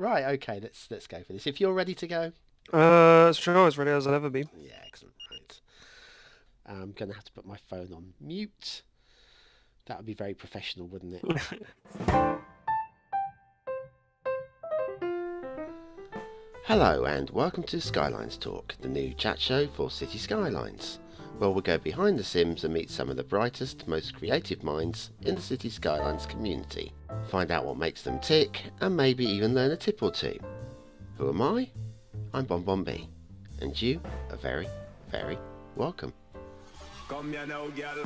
Right, okay, let's go for this. If you're ready to go. Sure, as ready as I'll ever be. Yeah, excellent. Right. I'm going to have to put my phone on mute. That would be very professional, wouldn't it? Hello and welcome to Skylines Talk, the new chat show for City Skylines, where we'll go behind the Sims and meet some of the brightest, most creative minds in the City Skylines community. Find out what makes them tick and maybe even learn a tip or two. Who am I? I'm Bon B, and you are very, very welcome. Come here now, girl.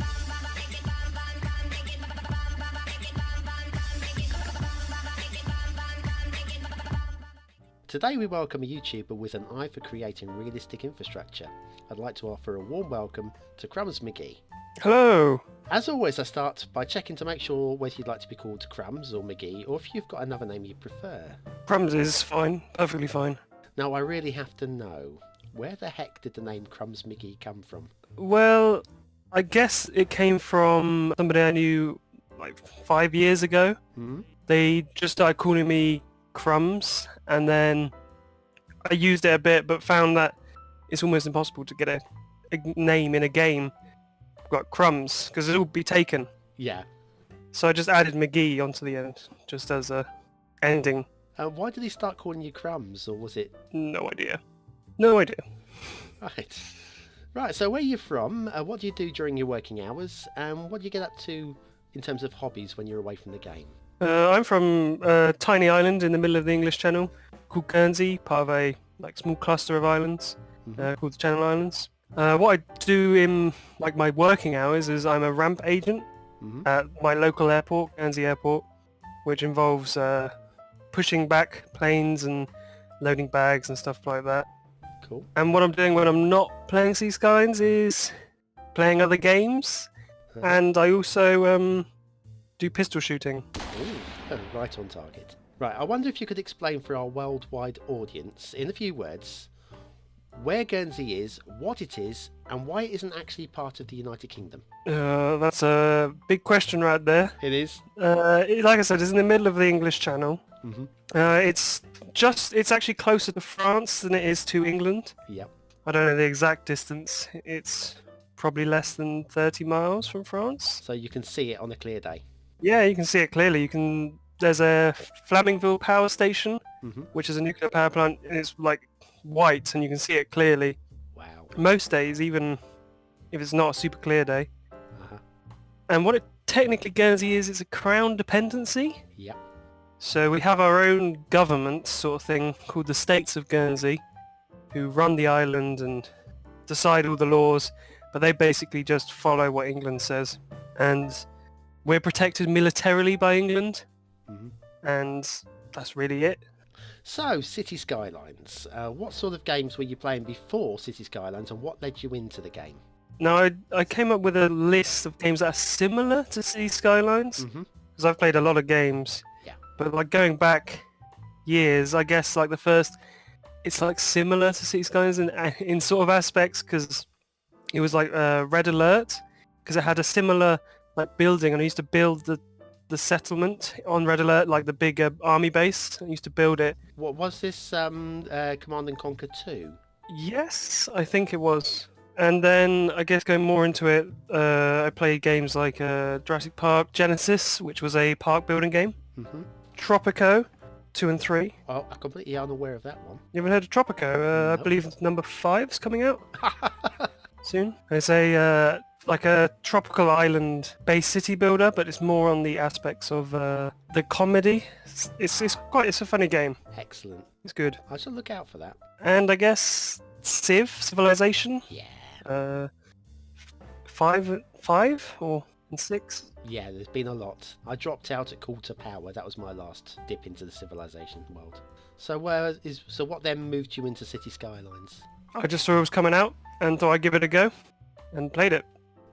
Today we welcome a YouTuber with an eye for creating realistic infrastructure. I'd like to offer a warm welcome to Crumbs McGee. Hello. As always, I start by checking to make sure whether you'd like to be called Crumbs or McGee, or if you've got another name you prefer. Crumbs is fine, perfectly fine. Now I really have to know, where the heck did the name Crumbs McGee come from? Well, I guess it came from somebody I knew like 5 years ago. They just started calling me Crumbs, and then I used it a bit, but found that it's almost impossible to get a name in a game like Crumbs, because it'll be taken. Yeah. So I just added McGee onto the end, just as a ending. Why did he start calling you Crumbs, or was it... No idea. No idea. Right. Right, so where are you from? What do you do during your working hours? And what do you get up to in terms of hobbies when you're away from the game? I'm from a tiny island in the middle of the English Channel called Guernsey, part of a small cluster of islands called the Channel Islands. What I do in my working hours is I'm a ramp agent at my local airport, Guernsey Airport, which involves pushing back planes and loading bags and stuff like that. Cool. And what I'm doing when I'm not playing Cities Skylines is playing other games, and I also do pistol shooting. Ooh, right on target. Right, I wonder if you could explain for our worldwide audience, in a few words, where Guernsey is, what it is, and why it isn't actually part of the United Kingdom. That's a big question right there. It is. Like I said, it's in the middle of the English Channel. It's actually closer to France than it is to England. Yep. I don't know the exact distance. It's probably less than 30 miles from France. So you can see it on a clear day. Yeah, you can see it clearly. There's a Flaminville power station, which is a nuclear power plant, and it's white, and you can see it clearly. Wow. Most days, even if it's not a super clear day. And what it technically Guernsey is, it's a crown dependency. Yep. So we have our own government sort of thing called the States of Guernsey, who run the island and decide all the laws, but they basically just follow what England says. And we're protected militarily by England, and that's really it. So, City Skylines. What sort of games were you playing before City Skylines, and what led you into the game? Now, I came up with a list of games that are similar to Cities Skylines, because I've played a lot of games. Yeah. But going back years, I guess the first, it's similar to Cities Skylines in sort of aspects, because it was Red Alert, because it had a similar building, and I used to build the settlement on Red Alert, the big army base. I used to build it. What was this, Command and Conquer 2? Yes, I think it was. And then, I guess going more into it, I played games like Jurassic Park Genesis, which was a park building game. Tropico 2 and 3. Oh, I'm completely unaware of that one. You ever heard of Tropico? Nope. I believe number 5 is coming out soon. It's a tropical island based city builder, but it's more on the aspects of the comedy. It's a funny game. Excellent. It's good. I shall look out for that. And I guess Civilization. Yeah. 5 or 6. Yeah, there's been a lot. I dropped out at Call to Power. That was my last dip into the Civilization world. So what then moved you into City Skylines? I just saw it was coming out and thought I'd give it a go and played it.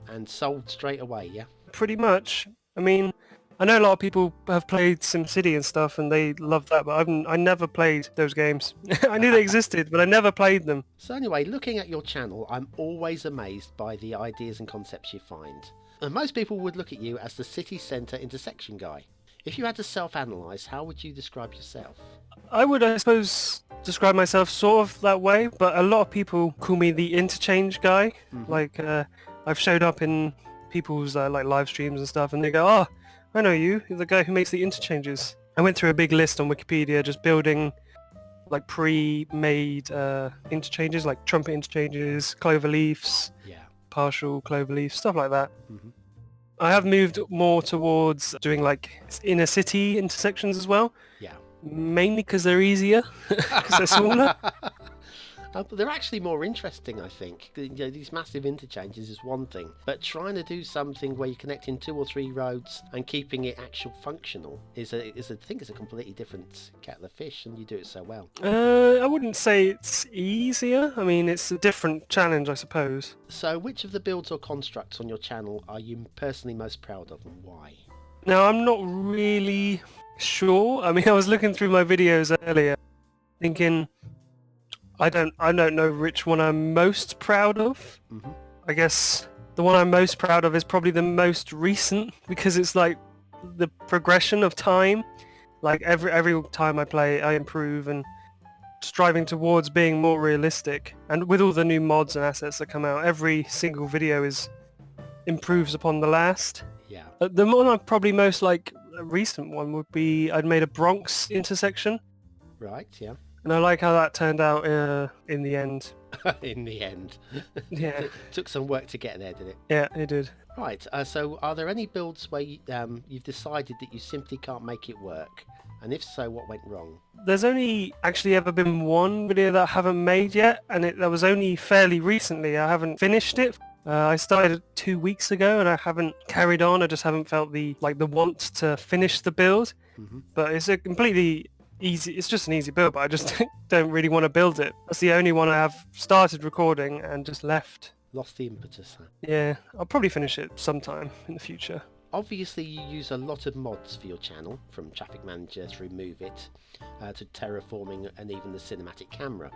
And sold straight away, yeah? Pretty much. I mean, I know a lot of people have played SimCity and stuff and they love that, but I never played those games. I knew they existed, but I never played them. So anyway, looking at your channel, I'm always amazed by the ideas and concepts you find. And most people would look at you as the city centre intersection guy. If you had to self-analyse, how would you describe yourself? I would, I suppose, describe myself sort of that way, but a lot of people call me the interchange guy. Like, I've showed up in people's like live streams and stuff, and they go, "Oh, I know you. You're the guy who makes the interchanges." I went through a big list on Wikipedia just building like pre-made interchanges, like trumpet interchanges, clover leaves, partial clover leaves, stuff like that. I have moved more towards doing like inner city intersections as well. Mainly because they're easier, because they're smaller. But they're actually more interesting, I think. You know, these massive interchanges is one thing, but trying to do something where you're connecting 2 or 3 roads and keeping it actual functional is a completely different kettle of fish, and you do it so well. I wouldn't say it's easier. I mean, it's a different challenge, I suppose. So, which of the builds or constructs on your channel are you personally most proud of, and why? Now, I'm not really sure. I mean, I was looking through my videos earlier, thinking, I don't know which one I'm most proud of. I guess the one I'm most proud of is probably the most recent, because it's like the progression of time. Like every time I play, I improve and striving towards being more realistic. And with all the new mods and assets that come out, every single video improves upon the last. The one I'm probably most like a recent one would be I'd made a Bronx intersection. Right, yeah. And I like how that turned out in the end. In the end. Yeah. It took some work to get there, did it? Yeah, it did. Right, so are there any builds where you've decided that you simply can't make it work? And if so, what went wrong? There's only actually ever been one video that I haven't made yet, and that was only fairly recently. I haven't finished it. I started 2 weeks ago and I haven't carried on. I just haven't felt the want to finish the build. But it's a completely easy, it's just an easy build, but I just don't really want to build it. That's the only one I have started recording and just left. Lost the impetus, huh? Yeah, I'll probably finish it sometime in the future. Obviously you use a lot of mods for your channel, from Traffic Manager through Move It, to terraforming and even the cinematic camera.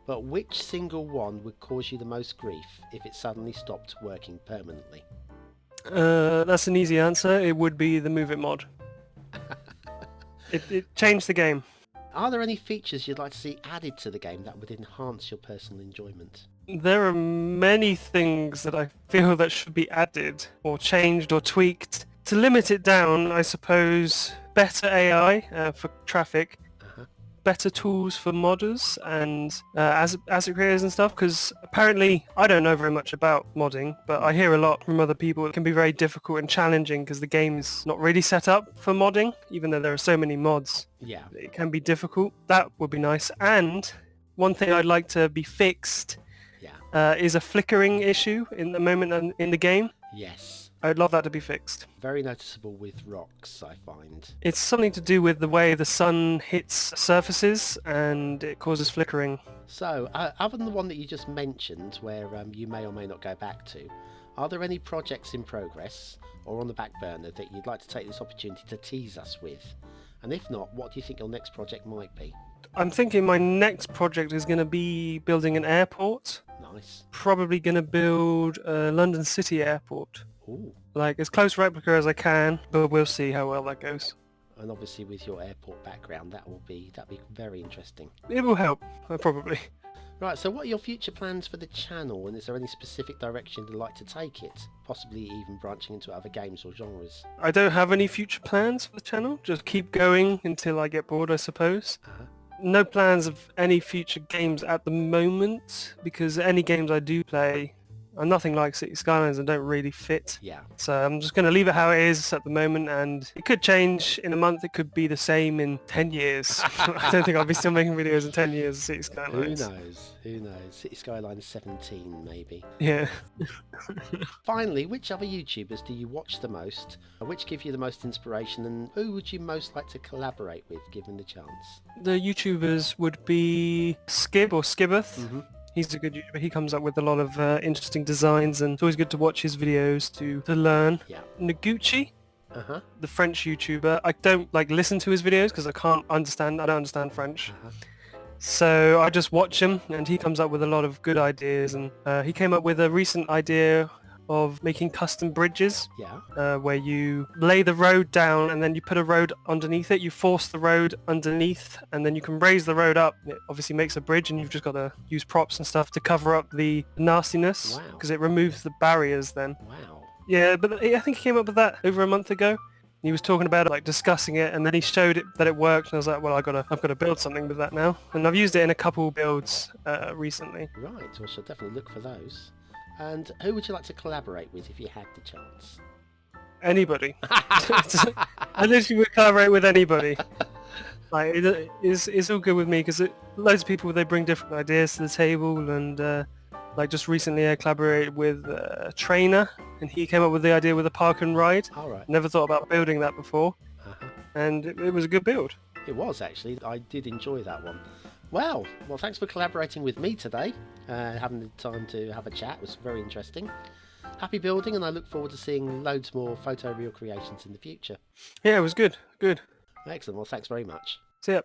But which single one would cause you the most grief if it suddenly stopped working permanently? That's an easy answer. It would be the Move It mod. It changed the game. Are there any features you'd like to see added to the game that would enhance your personal enjoyment? There are many things that I feel that should be added or changed or tweaked. To limit it down, I suppose better AI for traffic, better tools for modders and asset creators and stuff, because apparently I don't know very much about modding, but I hear a lot from other people. It can be very difficult and challenging because the game is not really set up for modding, even though there are so many mods. Yeah. It can be difficult. That would be nice. And one thing I'd like to be fixed is a flickering issue in the moment in the game. Yes. I'd love that to be fixed. Very noticeable with rocks, I find. It's something to do with the way the sun hits surfaces and it causes flickering. So, other than the one that you just mentioned, where you may or may not go back to, are there any projects in progress or on the back burner that you'd like to take this opportunity to tease us with? And if not, what do you think your next project might be? I'm thinking my next project is going to be building an airport. Nice. Probably going to build a London City airport. Ooh. Like as close replica as I can, but we'll see how well that goes. And obviously with your airport background, that'll be very interesting. It will help, probably. Right, so what are your future plans for the channel, and is there any specific direction you'd like to take it? Possibly even branching into other games or genres? I don't have any future plans for the channel, just keep going until I get bored, I suppose. No plans of any future games at the moment, because any games I do play are nothing like Cities Skylines and don't really fit. Yeah. So I'm just going to leave it how it is at the moment, and it could change in a month. It could be the same in 10 years. I don't think I'll be still making videos in 10 years of Cities Skylines. Who knows? Cities Skylines 17 maybe. Yeah. Finally, which other YouTubers do you watch the most? Which give you the most inspiration, and who would you most like to collaborate with given the chance? The YouTubers would be Skib or Skibbeth. He's a good YouTuber. He comes up with a lot of interesting designs, and it's always good to watch his videos to learn. Yeah. Noguchi, the French YouTuber. I don't listen to his videos because I don't understand French. So I just watch him, and he comes up with a lot of good ideas, and he came up with a recent idea of making custom bridges. Yeah. Where you lay the road down and then you put a road underneath it. You force the road underneath and then you can raise the road up. It obviously makes a bridge and you've just got to use props and stuff to cover up the nastiness Wow. because it removes the barriers then. Wow. Yeah, but I think he came up with that over a month ago. He was talking about it, like discussing it, and then he showed it that it worked, and I was like, well, I've got to build something with that now. And I've used it in a couple builds recently. Right, well, I shall definitely look for those. And who would you like to collaborate with if you had the chance? Anybody. I literally would collaborate with anybody. Like, it's all good with me because loads of people, they bring different ideas to the table, and like just recently I collaborated with a trainer, and he came up with the idea with a park and ride. All right. Never thought about building that before, and it was a good build. It was, actually. I did enjoy that one. Well, thanks for collaborating with me today. Having the time to have a chat was very interesting. Happy building, and I look forward to seeing loads more photoreal creations in the future. Yeah, it was good. Good. Excellent. Well, thanks very much. See ya.